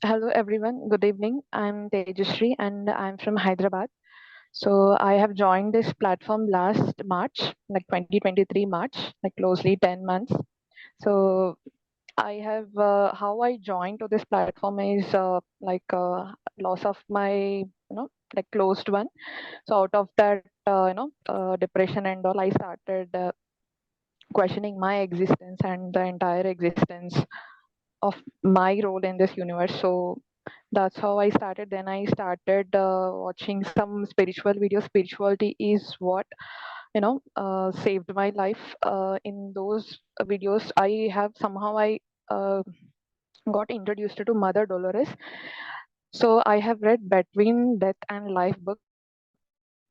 Hello everyone, good evening. I'm Tejashree and I'm from Hyderabad. So I have joined this platform last March, like 2023 March, like closely 10 months. So I have how I joined to this platform is loss of my like closed one. So out of that depression and all, I started questioning my existence and the entire existence of my role in this universe. So that's how I started. Then I started watching some spiritual videos. Spirituality is what saved my life. In those videos, I uh, got introduced to Mother Dolores. So I have read Between Death and Life book.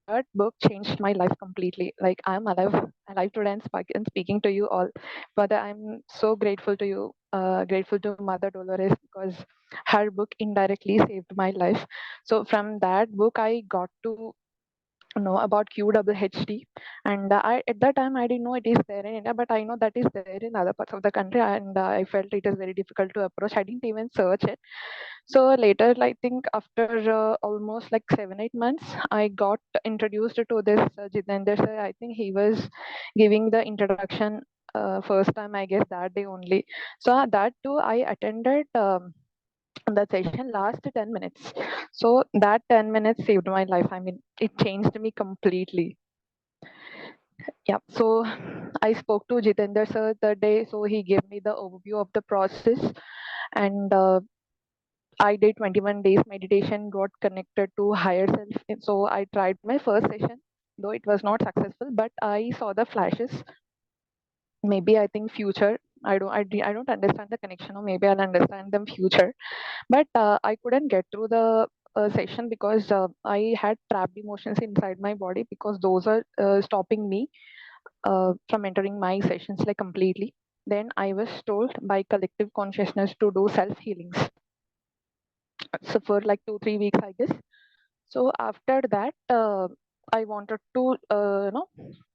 That book changed my life completely. Like alive today and speaking to you all. But I'm so grateful to you, grateful to Mother Dolores because her book indirectly saved my life. So from that book, I got to know about QHHT, and I at that time I didn't know it is there in India, but I know that is there in other parts of the country, and I felt it is very difficult to approach. I didn't even search it. So later, I think after almost like 7 8 months, I got introduced to this Jitendra sir. I think he was giving the introduction first time, I guess that day only. So that too, I attended. That session last 10 minutes, so that 10 minutes saved my life. I mean, it changed me completely. Yeah, so I spoke to Jitendra sir that day, so he gave me the overview of the process, and I did 21 days meditation, got connected to higher self. And so I tried my first session, though it was not successful, but I saw the flashes. Maybe I think future. I don't understand the connection, or maybe I'll understand them future. But I couldn't get through the session because I had trapped emotions inside my body because those are stopping me from entering my sessions like completely. Then I was told by collective consciousness to do self healings. So for like 2 3 weeks, I guess. So after that, I wanted to,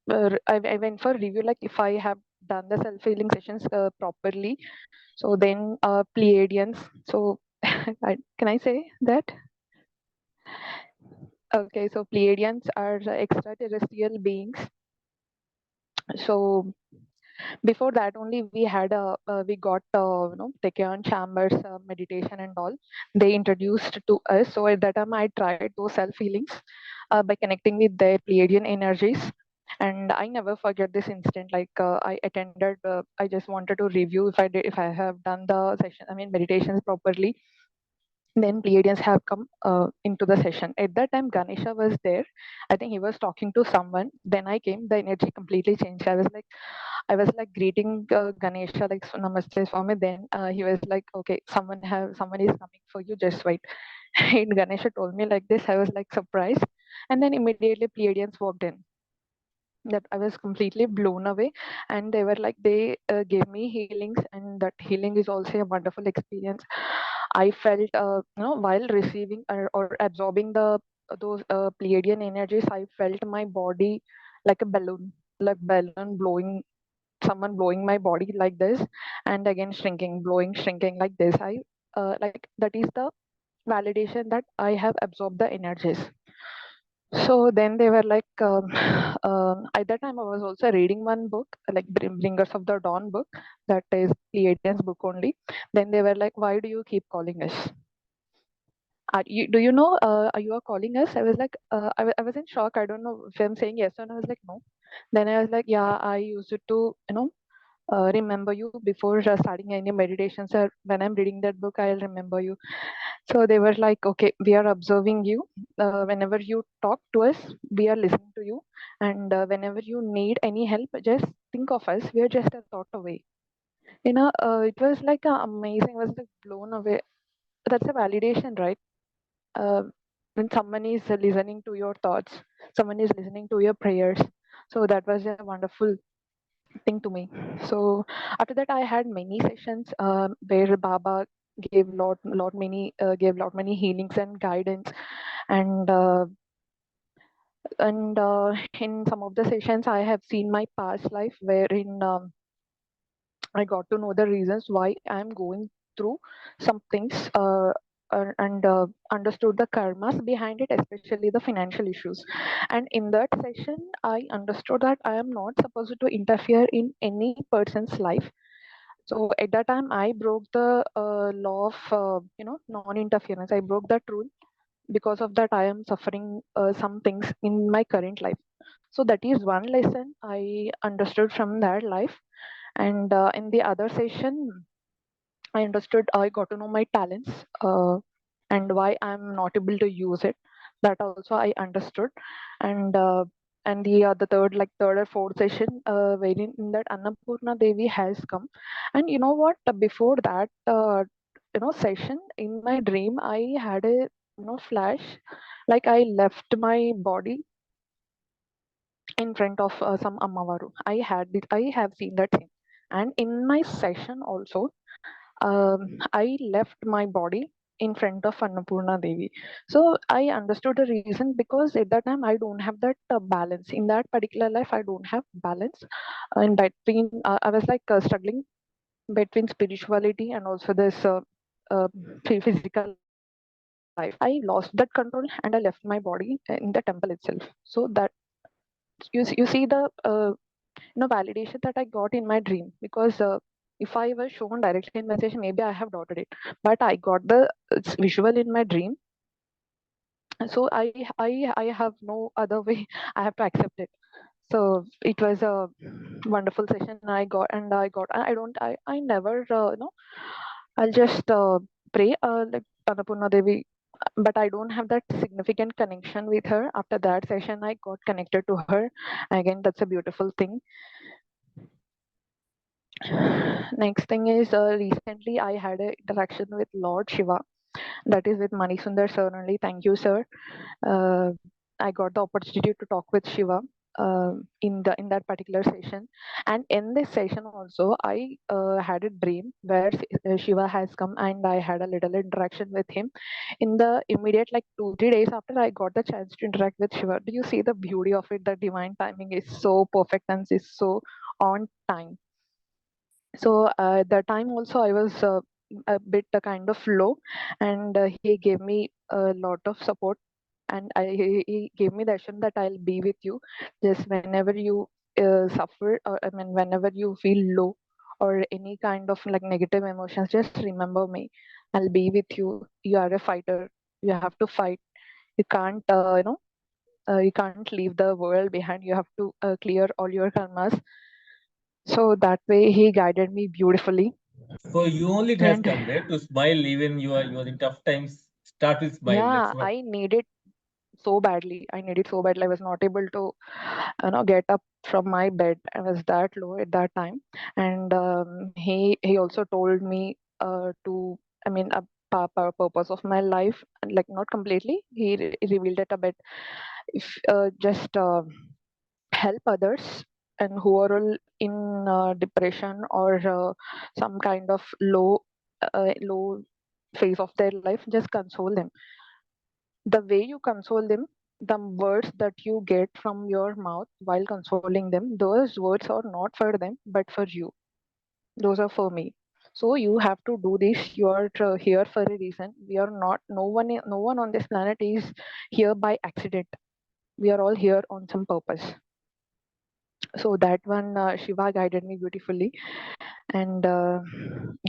I went for review, like if I have done the self-healing sessions properly. So then Pleiadians. So can I say that? Okay, so Pleiadians are extraterrestrial beings. So before that only we got taken chambers meditation and all. They introduced to us. So at that time I tried those self healings by connecting with their Pleiadian energies. And I never forget this instant. Like I attended. I just wanted to review if I have done the session. I mean meditations properly. Then Pleiadians have come into the session. At that time, Ganesha was there. I think he was talking to someone. Then I came. The energy completely changed. I was like greeting Ganesha like Namaste Swami. Then he was like, okay, someone is coming for you. Just wait. And Ganesha told me like this. I was like surprised, and then immediately Pleiadians walked in. That I was completely blown away, and they were like they gave me healings, and that healing is also a wonderful experience. I felt while receiving or absorbing the those Pleiadian energies, I felt my body like a balloon, like balloon blowing, someone blowing my body like this, and again shrinking, blowing, shrinking like this. I like that is the validation that I have absorbed the energies. So then they were like, at that time I was also reading one book, like Bringers of the Dawn book, that is Pleiadian's book only. Then they were like, why do you keep calling us? Do you know, you are calling us? I was like, I was in shock. I don't know if I'm saying yes or no. I was like, no. Then I was like, yeah, I used it to, remember you before starting any meditations. Or when I'm reading that book, I'll remember you. So they were like, okay, we are observing you. Whenever you talk to us, we are listening to you. And whenever you need any help, just think of us. We are just a thought away. It was like amazing. I was like blown away. That's a validation, right? uh, when someone is listening to your thoughts, someone is listening to your prayers. So that was a wonderful thing to me. So after that, I had many sessions where Baba gave lot many healings and guidance, and in some of the sessions, I have seen my past life wherein I got to know the reasons why I'm going through some things. and understood the karmas behind it, especially the financial issues. And in that session, I understood that I am not supposed to interfere in any person's life. So at that time, I broke the law of non-interference. I broke that rule. Because of that, I am suffering some things in my current life. So that is one lesson I understood from that life. And in the other session, I understood, I got to know my talents and why I'm not able to use it. That also I understood. And the third, like third or fourth session, wherein in that Annapurna Devi has come. And you know what? Before that, session in my dream, I had a flash, like I left my body in front of some Ammavaru. I have seen that thing. And in my session also, I left my body in front of Annapurna Devi. So I understood the reason, because at that time I don't have that balance. In that particular life, I don't have balance. In between, I was like struggling between spirituality and also this physical life. I lost that control and I left my body in the temple itself. So that you see the validation that I got in my dream, because if I was shown directly in meditation, maybe I have doubted it, but I got the visual in my dream. So I have no other way. I have to accept it. So it was a wonderful session I never I'll just pray like Annapurna Devi, but I don't have that significant connection with her. After that session, I got connected to her. Again, that's a beautiful thing. Next thing is, recently I had an interaction with Lord Shiva, that is with Manisundar sir only. Thank you, sir. Uh, I got the opportunity to talk with Shiva in that particular session, and in this session also, I had a dream where Shiva has come, and I had a little interaction with him. In the immediate, like 2 3 days after, I got the chance to interact with Shiva. Do you see the beauty of it? The divine timing is so perfect and is so on time. So the time also I was a bit kind of low, and he gave me a lot of support, and he gave me the assurance that I'll be with you just whenever you suffer, or I mean whenever you feel low or any kind of like negative emotions, just remember me. I'll be with you. You are a fighter. You have to fight. You can't you can't leave the world behind. You have to clear all your karmas. So that way he guided me beautifully. So you only it has And come there to smile even you are in tough times. Start with smile. That's yeah, what. I needed so badly. I needed so badly. I was not able to, get up from my bed. I was that low at that time. And he also told me to, I mean, a purpose of my life, like not completely. He revealed it a bit. If just help others and who are all in depression or some kind of low phase of their life, just console them. The way you console them, the words that you get from your mouth while consoling them, those words are not for them but for you. Those are for me. So you have to do this. You are here for a reason. We are not, no one on this planet is here by accident. We are all here on some purpose. So that one, Shiva guided me beautifully. And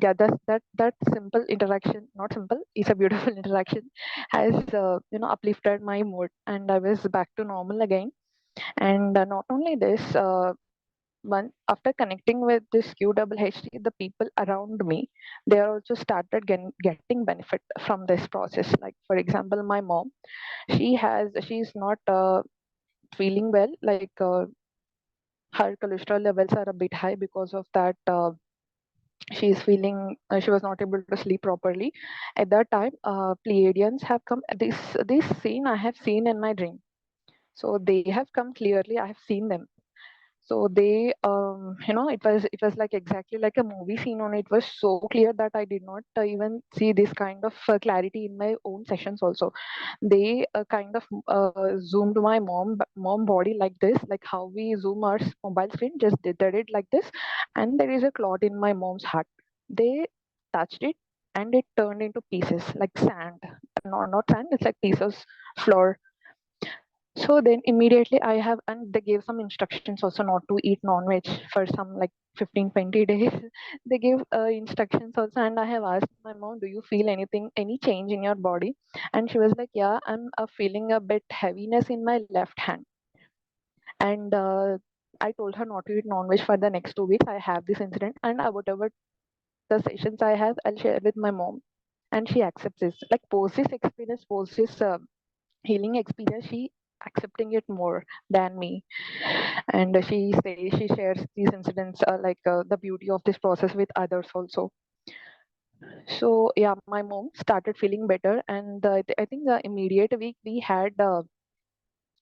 yeah, that simple interaction, not simple, is a beautiful interaction, has uplifted my mood, and I was back to normal again. And not only this, one after connecting with this QHHT, the people around me, they are also started getting benefit from this process. Like for example, my mom, she's not feeling well, like her cholesterol levels are a bit high. Because of that, she is feeling, she was not able to sleep properly. At that time, Pleiadians have come. This scene I have seen in my dream. So they have come clearly. I have seen them. So they, it was like exactly like a movie scene. On it was so clear that I did not even see this kind of clarity in my own sessions also. They kind of zoomed my mom body like this, like how we zoom our mobile screen. Just did it like this, and there is a clot in my mom's heart. They touched it, and it turned into pieces like sand. Not sand, it's like pieces, floor. So then immediately I have, and they gave some instructions also not to eat non-veg for some like 15, 20 days. They gave instructions also, and I have asked my mom, do you feel anything, any change in your body? And she was like, yeah, I'm feeling a bit heaviness in my left hand. And I told her not to eat non-veg for the next 2 weeks. I have this incident, and whatever the sessions I have, I'll share with my mom. And she accepts this. Like post this experience, post this healing experience, she accepting it more than me. And she shares these incidents, the beauty of this process with others also. So yeah, my mom started feeling better, and I think the immediate week we had a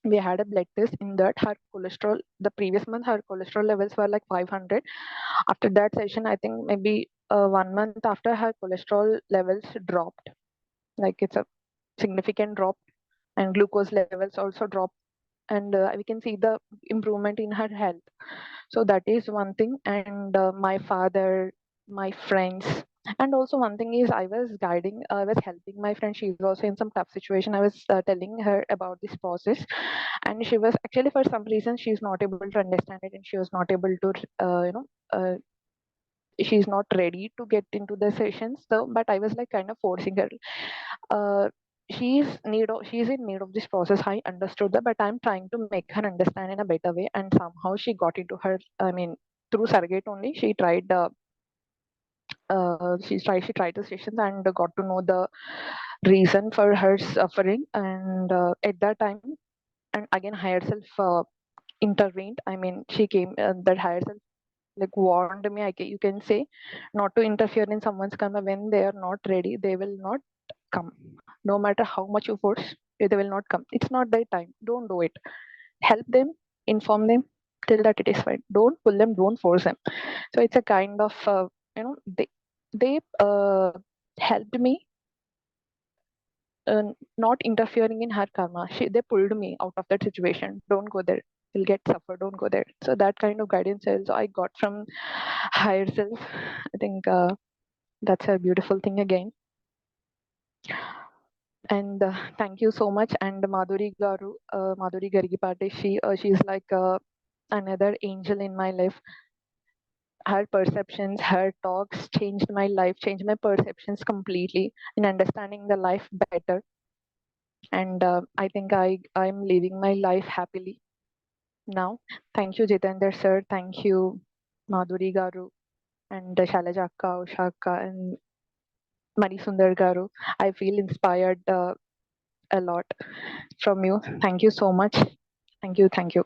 blood test. In that, her cholesterol, the previous month her cholesterol levels were like 500. After that session, I think maybe 1 month after, her cholesterol levels dropped. Like it's a significant drop, and glucose levels also dropped, and we can see the improvement in her health. So that is one thing. And my father, my friends, and also one thing is I was helping my friend. She's also in some tough situation. I was telling her about this process, and she was actually, for some reason, she's not able to understand it, and she was not able to she's not ready to get into the sessions. So but I was like kind of forcing her. uh, she's in need of this process. I understood that, but I'm trying to make her understand in a better way, and somehow she got into her, I mean, through surrogate only. She tried the sessions and got to know the reason for her suffering. And at that time, and again higher self intervened. I mean, she came, that higher self like warned me, you can say, not to interfere in someone's karma. When they are not ready, they will not come. No matter how much you force, they will not come. It's not their time. Don't do it. Help them, inform them, till that it is fine. Don't pull them, don't force them. So it's a kind of they helped me, not interfering in her karma. They pulled me out of that situation. Don't go there. You'll get suffer. Don't go there. So that kind of guidance also I got from higher self. I think that's a beautiful thing again. And thank you so much. And Madhuri Gargipate, she's like another angel in my life. Her perceptions, her talks changed my life, changed my perceptions completely in understanding the life better. And I think I'm living my life happily now. Thank you, Jitendra sir. Thank you, Madhuri Garu, and Shailaja Akka, Usha Akka, and Manisundar Garu. I feel inspired a lot from you. Thank you so much. Thank you. Thank you.